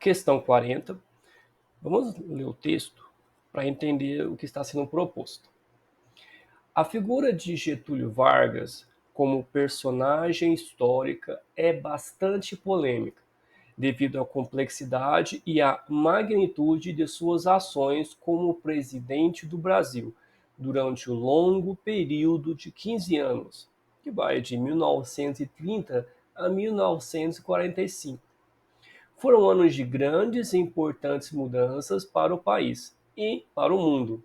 Questão 40. Vamos ler o texto para entender o que está sendo proposto. A figura de Getúlio Vargas como personagem histórica é bastante polêmica, devido à complexidade e à magnitude de suas ações como presidente do Brasil durante o longo período de 15 anos, que vai de 1930 a 1945. Foram anos de grandes e importantes mudanças para o país e para o mundo.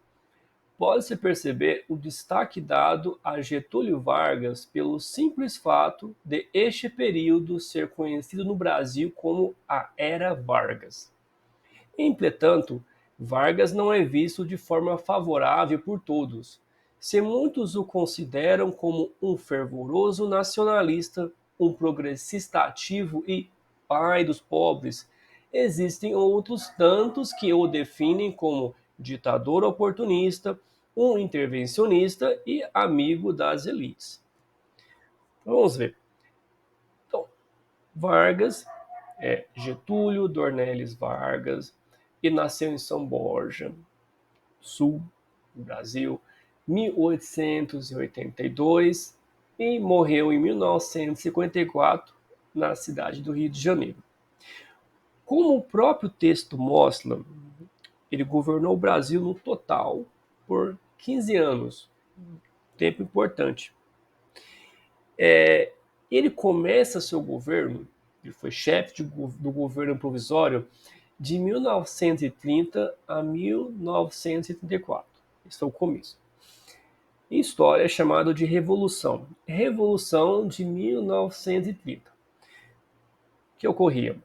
Pode-se perceber o destaque dado a Getúlio Vargas pelo simples fato de este período ser conhecido no Brasil como a Era Vargas. Entretanto, Vargas não é visto de forma favorável por todos. Se muitos o consideram como um fervoroso nacionalista, um progressista ativo e pai dos pobres, existem outros tantos que o definem como ditador oportunista, um intervencionista e amigo das elites. Vamos ver. Então, Vargas é Getúlio Dornelles Vargas e nasceu em São Borja, sul do Brasil, 1882 e morreu em 1954 na cidade do Rio de Janeiro. Como o próprio texto mostra, ele governou o Brasil no total por 15 anos, tempo importante. Ele começa seu governo, ele foi chefe do governo provisório de 1930 a 1934. Esse foi o começo. Em história é chamado de Revolução. Revolução de 1930. O que ocorria?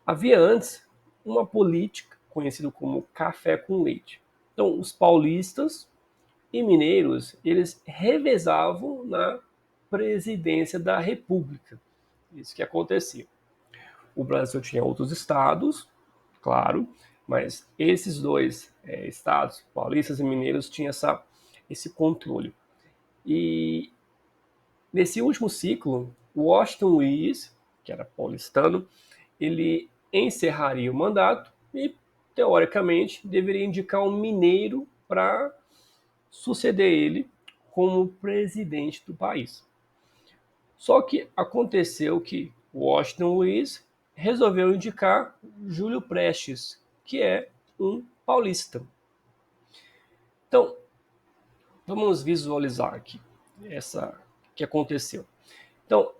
Havia antes uma política conhecida como café com leite. Então, os paulistas e mineiros, eles revezavam na presidência da República. Isso que acontecia. O Brasil tinha outros estados, claro, mas esses dois estados, paulistas e mineiros, tinham esse controle. E nesse último ciclo, Washington Luiz, que era paulistano, ele encerraria o mandato e, teoricamente, deveria indicar um mineiro para suceder ele como presidente do país. Só que aconteceu que Washington Luiz resolveu indicar Júlio Prestes, que é um paulista. Então, vamos visualizar aqui essa que aconteceu. Então,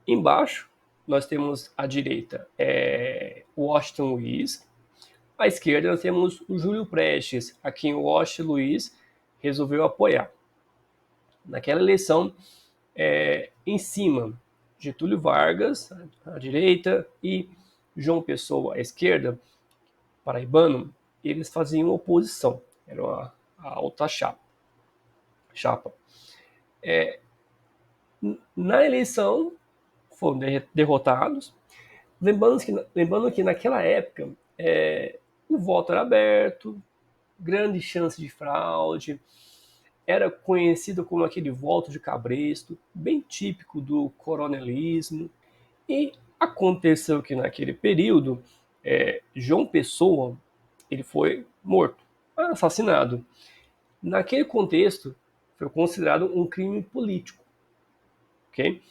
embaixo nós temos à direita Washington Luiz, à esquerda nós temos o Júlio Prestes, a quem o Washington Luiz resolveu apoiar. Naquela eleição, em cima, Getúlio Vargas à direita e João Pessoa à esquerda, paraibano, eles faziam oposição, era a alta chapa. Na eleição foram derrotados, lembrando que naquela época o voto era aberto, grande chance de fraude, era conhecido como aquele voto de cabresto, bem típico do coronelismo. E aconteceu que naquele período, João Pessoa ele foi morto, assassinado. Naquele contexto, foi considerado um crime político. Okay?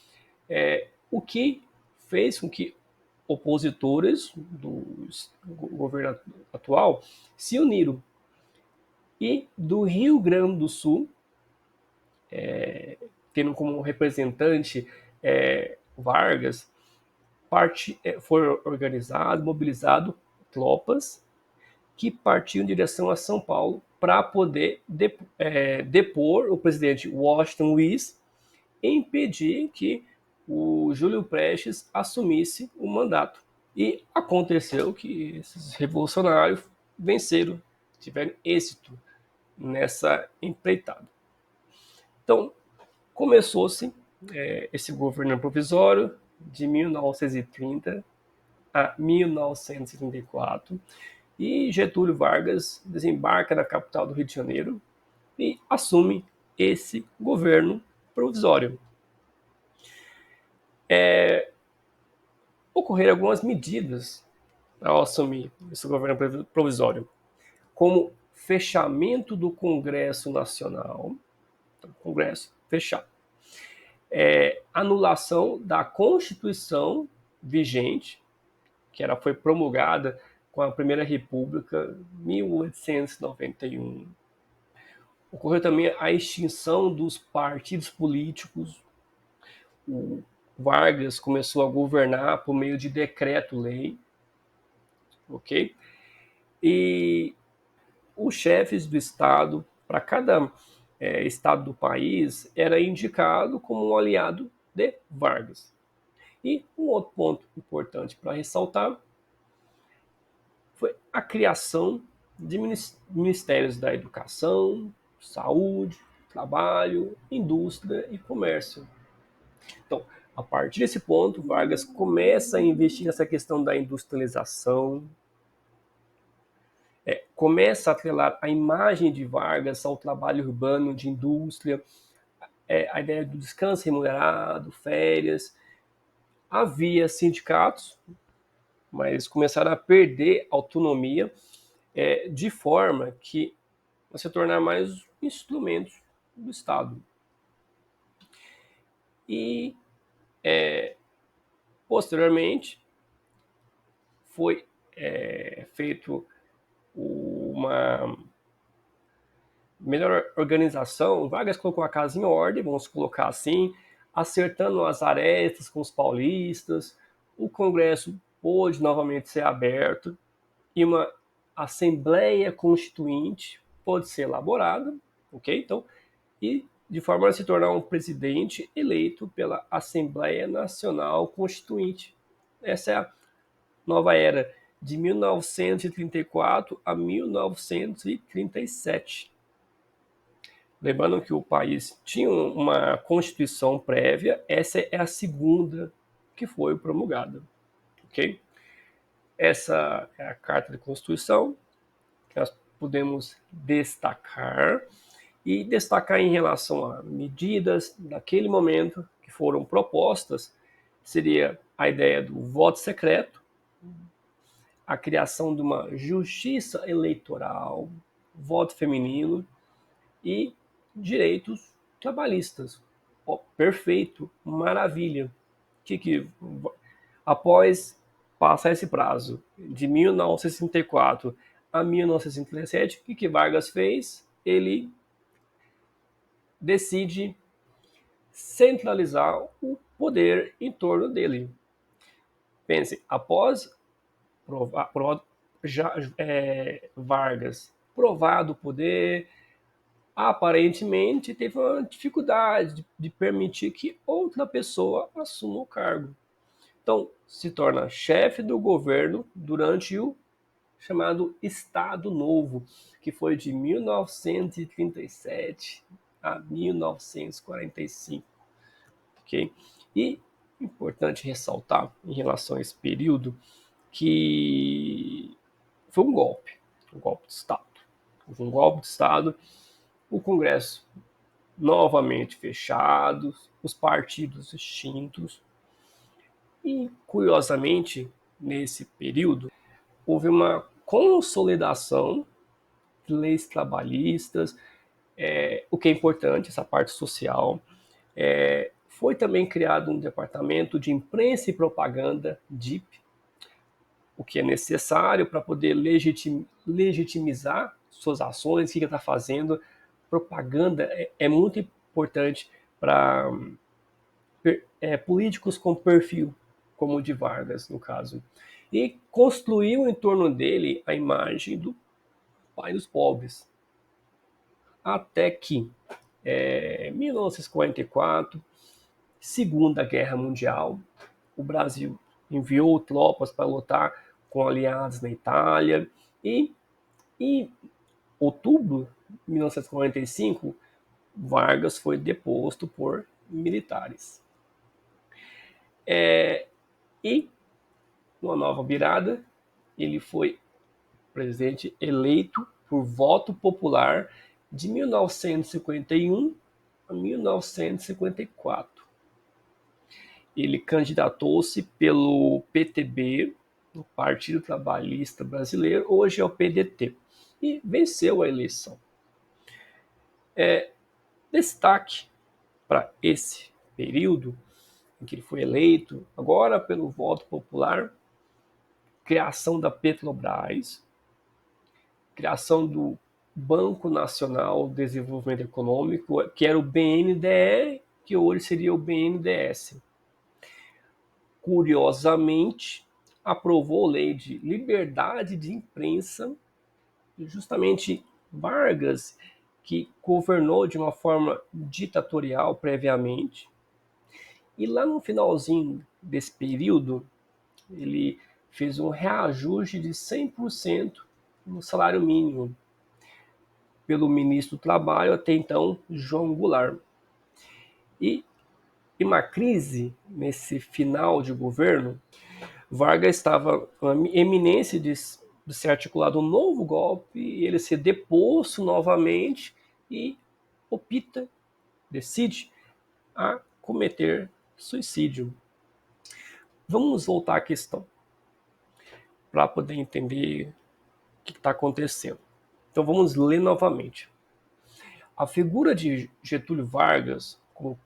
O que fez com que opositores do governo atual se uniram. E do Rio Grande do Sul, tendo como representante Vargas, foi organizado, mobilizado tropas que partiam em direção a São Paulo para poder depor o presidente Washington Luiz e impedir que o Júlio Prestes assumisse o mandato. E aconteceu que esses revolucionários venceram, tiveram êxito nessa empreitada. Então, começou-se esse governo provisório de 1930 a 1934 e Getúlio Vargas desembarca na capital do Rio de Janeiro e assume esse governo provisório. Ocorreram algumas medidas ao assumir esse governo provisório, como fechamento do Congresso Nacional, Congresso fechado, anulação da Constituição vigente, que foi promulgada com a Primeira República, 1891. Ocorreu também a extinção dos partidos políticos. O Vargas começou a governar por meio de decreto-lei, ok? E os chefes do Estado, para cada estado do país, era indicado como um aliado de Vargas. E um outro ponto importante para ressaltar foi a criação de ministérios da educação, saúde, trabalho, indústria e comércio. Então, a partir desse ponto, Vargas começa a investir nessa questão da industrialização, começa a atrelar a imagem de Vargas ao trabalho urbano de indústria, a ideia do descanso remunerado, férias. Havia sindicatos, mas começaram a perder autonomia, de forma que se tornar mais instrumentos do Estado. E, posteriormente, foi feito uma melhor organização. Vargas colocou a casa em ordem, vamos colocar assim, acertando as arestas com os paulistas. O Congresso pôde novamente ser aberto e uma Assembleia Constituinte pode ser elaborada, ok? Então, e de forma a se tornar um presidente eleito pela Assembleia Nacional Constituinte. Essa é a nova era, de 1934 a 1937. Lembrando que o país tinha uma Constituição prévia, essa é a segunda que foi promulgada, ok? Essa é a Carta de Constituição que nós podemos destacar em relação a medidas daquele momento que foram propostas, seria a ideia do voto secreto, a criação de uma justiça eleitoral, voto feminino e direitos trabalhistas. Oh, perfeito, maravilha. Após passar esse prazo de 1964 a 1967, o que Vargas fez? Ele decide centralizar o poder em torno dele. Pense, após Vargas provado o poder, aparentemente teve uma dificuldade de permitir que outra pessoa assuma o cargo. Então, se torna chefe do governo durante o chamado Estado Novo, que foi de 1937 a 1945. Okay? E importante ressaltar em relação a esse período que foi um golpe de Estado. Houve um golpe de Estado, o Congresso novamente fechado, os partidos extintos. E, curiosamente, nesse período, houve uma consolidação de leis trabalhistas, o que é importante, essa parte social. Foi também criado um departamento de imprensa e propaganda, DIP, o que é necessário para poder legitimizar suas ações, o que ele está fazendo. Propaganda é muito importante para políticos com perfil, como o de Vargas, no caso. E construiu em torno dele a imagem do pai dos pobres. Até que, em 1944, Segunda Guerra Mundial, o Brasil enviou tropas para lutar com aliados na Itália e em outubro de 1945, Vargas foi deposto por militares. E, numa nova virada, ele foi presidente eleito por voto popular de 1951 a 1954. Ele candidatou-se pelo PTB o Partido Trabalhista Brasileiro, hoje é o PDT, e venceu a eleição. Destaque para esse período em que ele foi eleito, agora pelo voto popular, criação da Petrobras, criação do Banco Nacional de Desenvolvimento Econômico, que era o BNDE, que hoje seria o BNDES. Curiosamente, aprovou a lei de liberdade de imprensa, justamente Vargas, que governou de uma forma ditatorial previamente. E lá no finalzinho desse período, ele fez um reajuste de 100% no salário mínimo pelo ministro do Trabalho, até então, João Goulart. E em uma crise, nesse final de governo, Vargas estava na eminência de ser articulado um novo golpe, e ele ser deposto novamente e decide a cometer suicídio. Vamos voltar à questão, para poder entender o que está acontecendo. Então vamos ler novamente. A figura de Getúlio Vargas como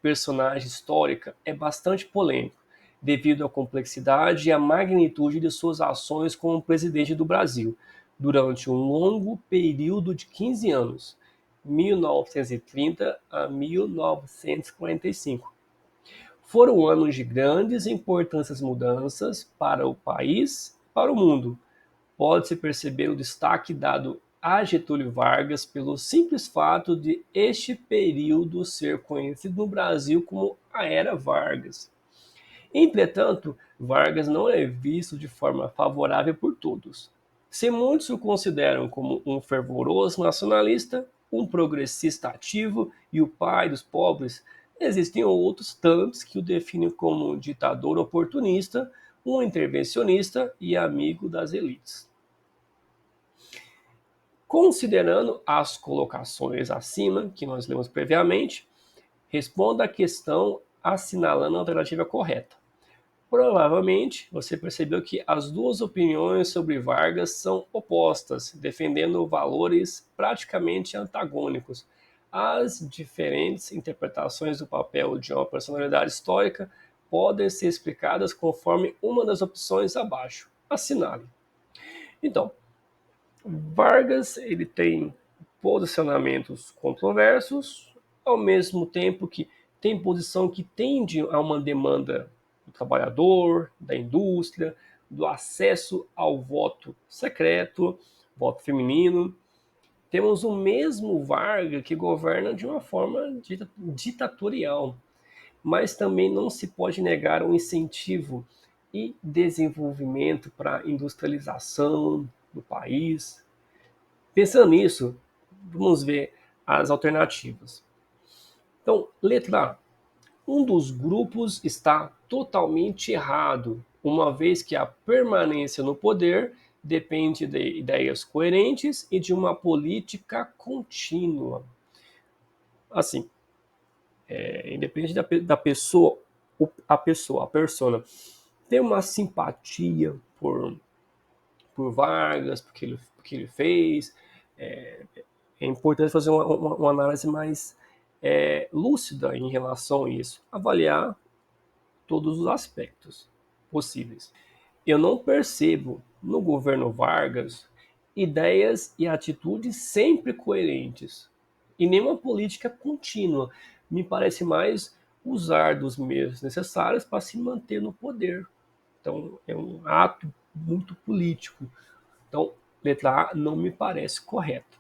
personagem histórica é bastante polêmica, devido à complexidade e à magnitude de suas ações como presidente do Brasil, durante um longo período de 15 anos, 1930 a 1945. Foram anos de grandes e importantes mudanças para o país e para o mundo. Pode-se perceber o destaque dado a Getúlio Vargas pelo simples fato de este período ser conhecido no Brasil como a Era Vargas. Entretanto, Vargas não é visto de forma favorável por todos. Se muitos o consideram como um fervoroso nacionalista, um progressista ativo e o pai dos pobres, existem outros tantos que o definem como um ditador oportunista, um intervencionista e amigo das elites. Considerando as colocações acima, que nós lemos previamente, responda a questão assinalando a alternativa correta. Provavelmente você percebeu que as duas opiniões sobre Vargas são opostas, defendendo valores praticamente antagônicos. As diferentes interpretações do papel de uma personalidade histórica podem ser explicadas conforme uma das opções abaixo. Assinale. Então, Vargas ele tem posicionamentos controversos, ao mesmo tempo que tem posição que tende a uma demanda do trabalhador, da indústria, do acesso ao voto secreto, voto feminino. Temos o mesmo Vargas que governa de uma forma ditatorial, mas também não se pode negar um incentivo e desenvolvimento para a industrialização do país. Pensando nisso, vamos ver as alternativas. Então, letra A. Um dos grupos está totalmente errado, uma vez que a permanência no poder depende de ideias coerentes e de uma política contínua. Assim, independente da pessoa, a persona, tem uma simpatia por Vargas, porque ele fez. É importante fazer uma análise mais lúcida em relação a isso, avaliar todos os aspectos possíveis. Eu não percebo no governo Vargas ideias e atitudes sempre coerentes e nenhuma política contínua. Me parece mais usar dos meios necessários para se manter no poder. Então, é um ato muito político. Então, letra A não me parece correto.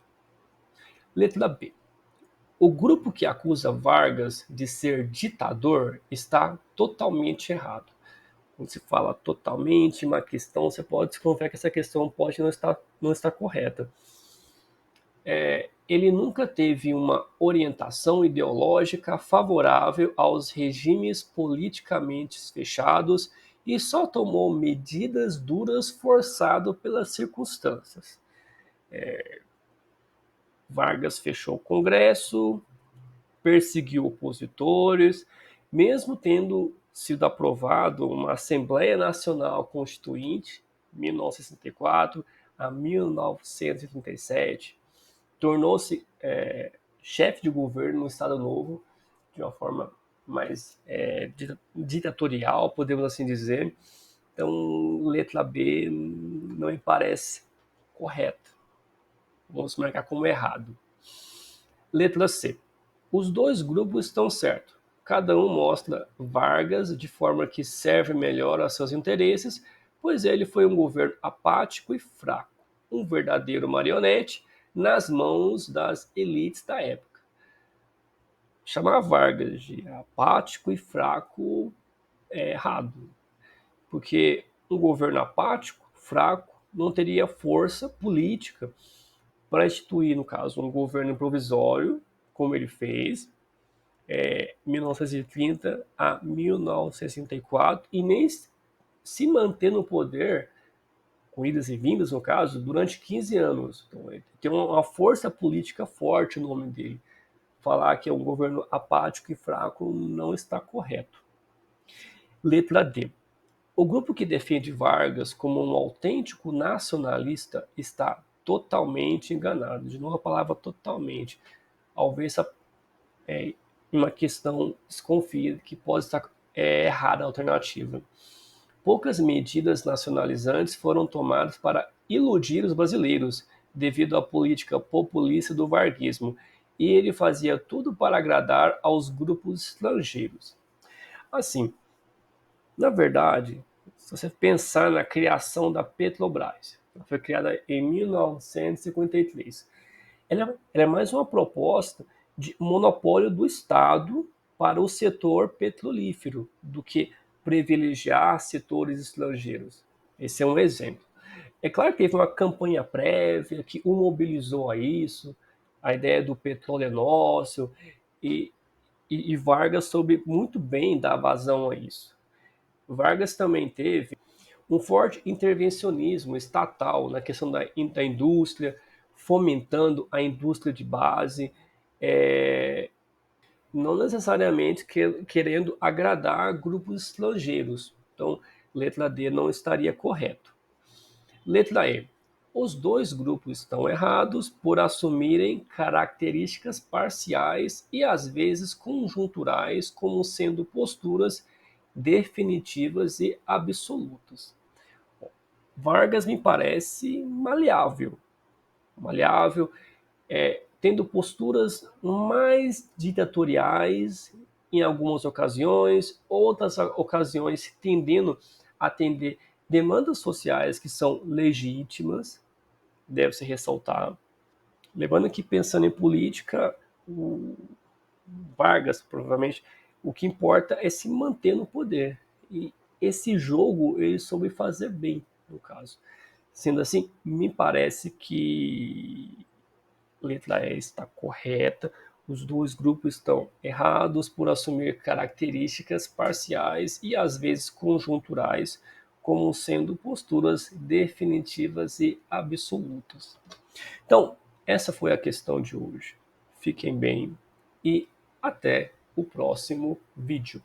Letra B. O grupo que acusa Vargas de ser ditador está totalmente errado. Quando se fala totalmente uma questão, você pode desconfiar que essa questão pode não estar correta. Ele nunca teve uma orientação ideológica favorável aos regimes politicamente fechados e só tomou medidas duras forçado pelas circunstâncias. Vargas fechou o Congresso, perseguiu opositores, mesmo tendo sido aprovado uma Assembleia Nacional Constituinte, 1964 a 1937, tornou-se chefe de governo no Estado Novo, de uma forma mais ditatorial, podemos assim dizer. Então, letra B não me parece correta. Vamos marcar como errado. Letra C. Os dois grupos estão certos. Cada um mostra Vargas de forma que serve melhor aos seus interesses, pois ele foi um governo apático e fraco, um verdadeiro marionete nas mãos das elites da época. Chamar Vargas de apático e fraco é errado, porque um governo apático, fraco, não teria força política para instituir, no caso, um governo provisório, como ele fez, 1930 a 1964, e nem se manter no poder, com idas e vindas, no caso, durante 15 anos. Então, ele tem uma força política forte no nome dele. Falar que é um governo apático e fraco não está correto. Letra D. O grupo que defende Vargas como um autêntico nacionalista está totalmente enganado. De novo a palavra totalmente. Ao ver essa uma questão, desconfia que pode estar errada a alternativa. Poucas medidas nacionalizantes foram tomadas para iludir os brasileiros, devido à política populista do varguismo, e ele fazia tudo para agradar aos grupos estrangeiros. Assim, na verdade, se você pensar na criação da Petrobras, ela foi criada em 1953. Ela é mais uma proposta de monopólio do Estado para o setor petrolífero do que privilegiar setores estrangeiros. Esse é um exemplo. É claro que teve uma campanha prévia que o mobilizou a isso, a ideia do petróleo é nosso, e, e Vargas soube muito bem dar vazão a isso. Vargas também teve um forte intervencionismo estatal na questão da indústria, fomentando a indústria de base, não necessariamente querendo agradar grupos estrangeiros. Então, letra D não estaria correto. Letra E. Os dois grupos estão errados por assumirem características parciais e às vezes conjunturais como sendo posturas definitivas e absolutas. Vargas me parece maleável, tendo posturas mais ditatoriais em algumas ocasiões, outras ocasiões tendendo a atender demandas sociais que são legítimas, deve-se ressaltar. Lembrando que, pensando em política, o Vargas, provavelmente, o que importa é se manter no poder. E esse jogo ele soube fazer bem, no caso. Sendo assim, me parece que letra E está correta, os dois grupos estão errados por assumir características parciais e às vezes conjunturais, como sendo posturas definitivas e absolutas. Então, essa foi a questão de hoje. Fiquem bem e até o próximo vídeo.